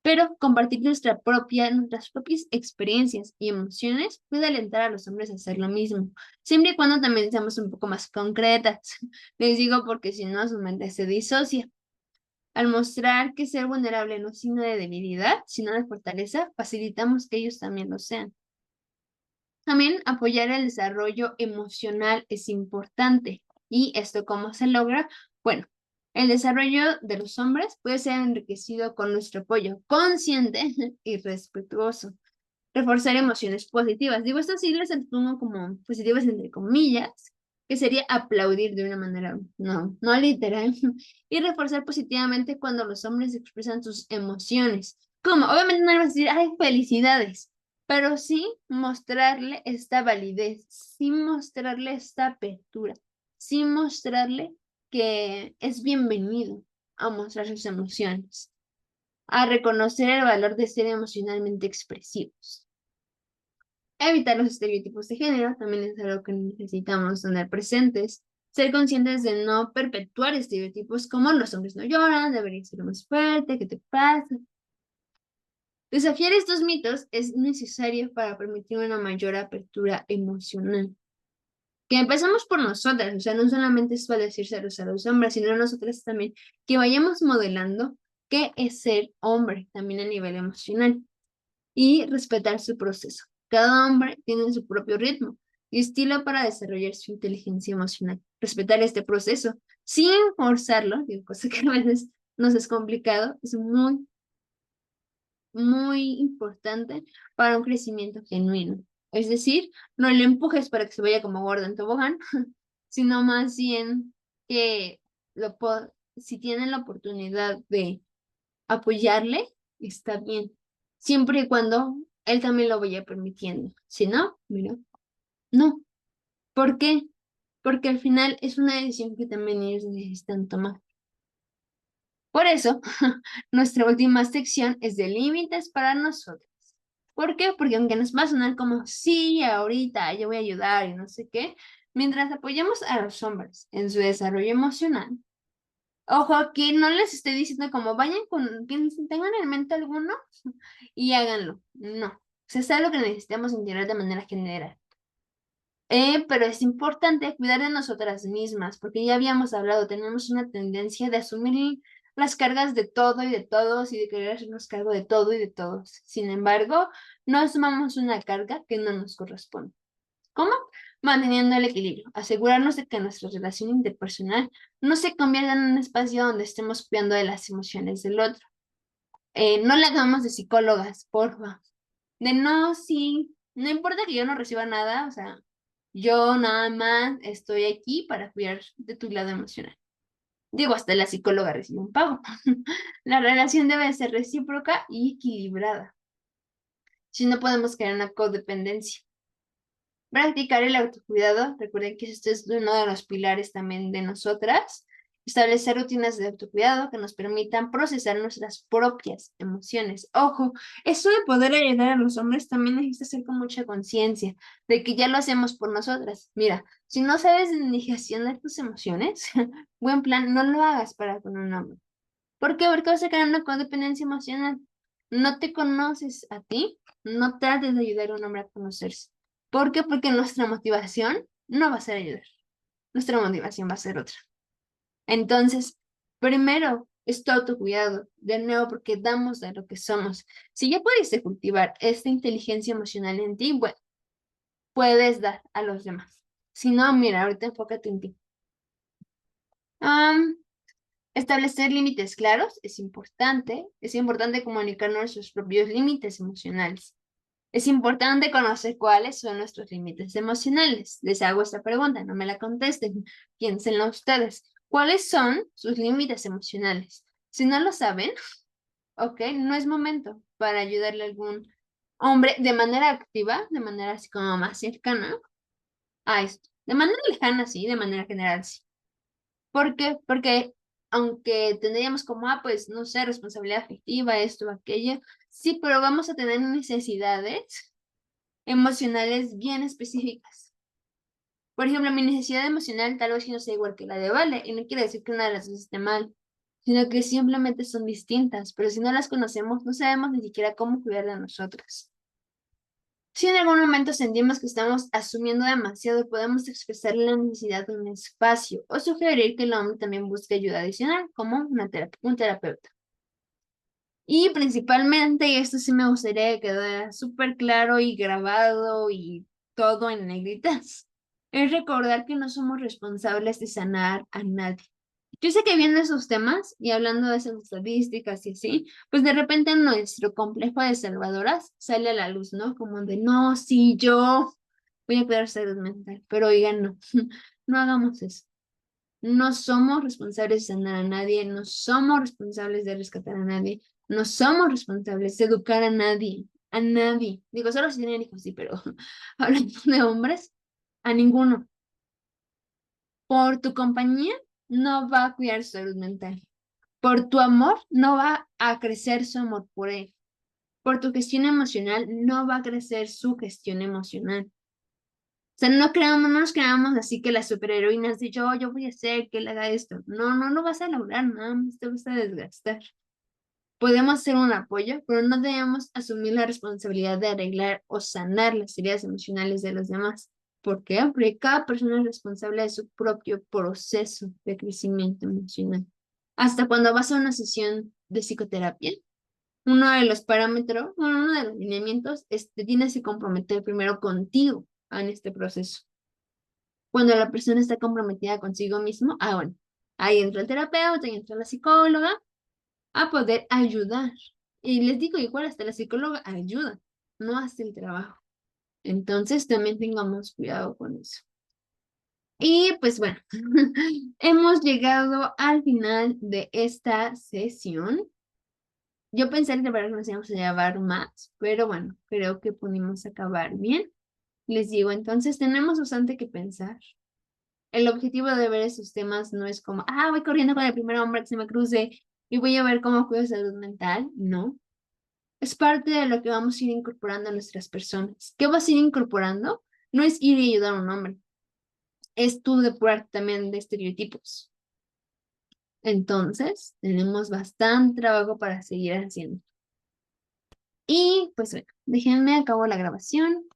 Pero compartir nuestras propias experiencias y emociones puede alentar a los hombres a hacer lo mismo, siempre y cuando también seamos un poco más concretas. Les digo porque si no, su mente se disocia. Al mostrar que ser vulnerable no es signo de debilidad, sino de fortaleza, facilitamos que ellos también lo sean. También apoyar el desarrollo emocional es importante. ¿Y esto cómo se logra? Bueno, el desarrollo de los hombres puede ser enriquecido con nuestro apoyo consciente y respetuoso. Reforzar emociones positivas. Digo, estas sí las pongo como positivas entre comillas, que sería aplaudir de una manera no literal, y reforzar positivamente cuando los hombres expresan sus emociones, ¿Cómo? Obviamente no le vas a decir, ay, felicidades, pero sí mostrarle esta validez, sí mostrarle esta apertura, sí mostrarle que es bienvenido a mostrar sus emociones, a reconocer el valor de ser emocionalmente expresivos. Evitar los estereotipos de género también es algo que necesitamos tener presentes. Ser conscientes de no perpetuar estereotipos como los hombres no lloran, deberías ser más fuerte, ¿qué te pasa? Desafiar estos mitos es necesario para permitir una mayor apertura emocional. Que empezamos por nosotras, o sea, no solamente es para decírselos a los hombres, sino nosotras también, que vayamos modelando qué es ser hombre también a nivel emocional y respetar su proceso. Cada hombre tiene su propio ritmo y estilo para desarrollar su inteligencia emocional. Respetar este proceso sin forzarlo, digo, cosa que a veces nos es complicado, es muy importante para un crecimiento genuino. Es decir, no le empujes para que se vaya como gorda en tobogán, sino más bien que si tienen la oportunidad de apoyarle, está bien, siempre y cuando él también lo vaya permitiendo. Si no, mira, no. ¿Por qué? Porque al final es una decisión que también ellos necesitan tomar. Por eso, nuestra última sección es de límites para nosotros. ¿Por qué? Porque aunque nos va a sonar como, sí, ahorita yo voy a ayudar y no sé qué, mientras apoyamos a los hombres en su desarrollo emocional, ojo, aquí no les estoy diciendo como vayan con, tengan en mente alguno y háganlo. No. O sea, es algo que necesitamos integrar de manera general. Pero es importante cuidar de nosotras mismas, porque ya habíamos hablado, tenemos una tendencia de asumir las cargas de todo y de todos y de querer hacernos cargo de todo y de todos. Sin embargo, no asumamos una carga que no nos corresponde. ¿Cómo? Manteniendo el equilibrio, asegurarnos de que nuestra relación interpersonal no se convierta en un espacio donde estemos cuidando de las emociones del otro. No la hagamos de psicólogas, porfa. De no, sí, no importa que yo no reciba nada, o sea, yo nada más estoy aquí para cuidar de tu lado emocional. Digo, hasta la psicóloga recibe un pago. La relación debe ser recíproca y equilibrada. Si no podemos crear una codependencia. Practicar el autocuidado, recuerden que este es uno de los pilares también de nosotras. Establecer rutinas de autocuidado que nos permitan procesar nuestras propias emociones. Ojo, eso de poder ayudar a los hombres también necesita ser con mucha conciencia de que ya lo hacemos por nosotras. Mira, si no sabes ni gestionar tus emociones, buen plan, no lo hagas para con un hombre. ¿Por qué? Porque vas a crear una codependencia emocional. No te conoces a ti, no trates de ayudar a un hombre a conocerse. ¿Por qué? Porque nuestra motivación no va a ser ayudar. Nuestra motivación va a ser otra. Entonces, primero es tu autocuidado, de nuevo, porque damos de lo que somos. Si ya pudiste cultivar esta inteligencia emocional en ti, bueno, puedes dar a los demás. Si no, mira, ahorita enfócate en ti. Am, Establecer límites claros es importante comunicar nuestros propios límites emocionales. Es importante conocer cuáles son nuestros límites emocionales. Les hago esta pregunta, no me la contesten, piénsenlo ustedes. ¿Cuáles son sus límites emocionales? Si no lo saben, ok, no es momento para ayudarle a algún hombre de manera activa, de manera así como más cercana a esto. De manera lejana, sí, de manera general, sí. ¿Por qué? Porque aunque tendríamos como, pues, no sé, responsabilidad afectiva, esto, aquello, sí, pero vamos a tener necesidades emocionales bien específicas. Por ejemplo, mi necesidad emocional tal vez no sea igual que la de Vale, y no quiere decir que una de las dos esté mal, sino que simplemente son distintas, pero si no las conocemos, no sabemos ni siquiera cómo cuidar de nosotras. Si en algún momento sentimos que estamos asumiendo demasiado, podemos expresar la necesidad de un espacio o sugerir que el hombre también busque ayuda adicional, como un terapeuta. Y principalmente, y esto sí me gustaría que quedara súper claro y grabado y todo en negritas, es recordar que no somos responsables de sanar a nadie. Yo sé que viendo esos temas y hablando de esas estadísticas y así, pues de repente nuestro complejo de salvadoras sale a la luz, ¿no? Como de, no, sí, yo voy a cuidar salud mental, pero oigan, no, no hagamos eso. No somos responsables de sanar a nadie, no somos responsables de rescatar a nadie. No somos responsables de educar a nadie, a nadie. Digo, solo si tienen hijos, sí, pero hablando de hombres, a ninguno. Por tu compañía no va a cuidar su salud mental. Por tu amor no va a crecer su amor por él. Por tu gestión emocional no va a crecer su gestión emocional. O sea, no nos creamos así que las superheroínas de yo voy a hacer que él haga esto. No, no lo vas a lograr, nada más te vas a desgastar. Podemos ser un apoyo, pero no debemos asumir la responsabilidad de arreglar o sanar las heridas emocionales de los demás. ¿Por qué? Porque cada persona es responsable de su propio proceso de crecimiento emocional. Hasta cuando vas a una sesión de psicoterapia, uno de los parámetros, bueno, uno de los lineamientos es que tienes que comprometer primero contigo en este proceso. Cuando la persona está comprometida consigo mismo, bueno, ahí entra el terapeuta, ahí entra la psicóloga a poder ayudar. Y les digo, igual hasta la psicóloga ayuda, no hace el trabajo. Entonces también tengamos cuidado con eso. Y pues bueno, hemos llegado al final de esta sesión. Yo pensé que de verdad nos íbamos a llevar más, pero bueno, creo que pudimos acabar bien. Les digo, entonces tenemos bastante que pensar. El objetivo de ver esos temas no es como, voy corriendo con el primer hombre que se me cruce y voy a ver cómo cuido salud mental. No. Es parte de lo que vamos a ir incorporando a nuestras personas. ¿Qué vas a ir incorporando? No es ir y ayudar a un hombre. Es tú depurar también de estereotipos. Entonces, tenemos bastante trabajo para seguir haciendo. Y pues bueno, déjenme acabo la grabación.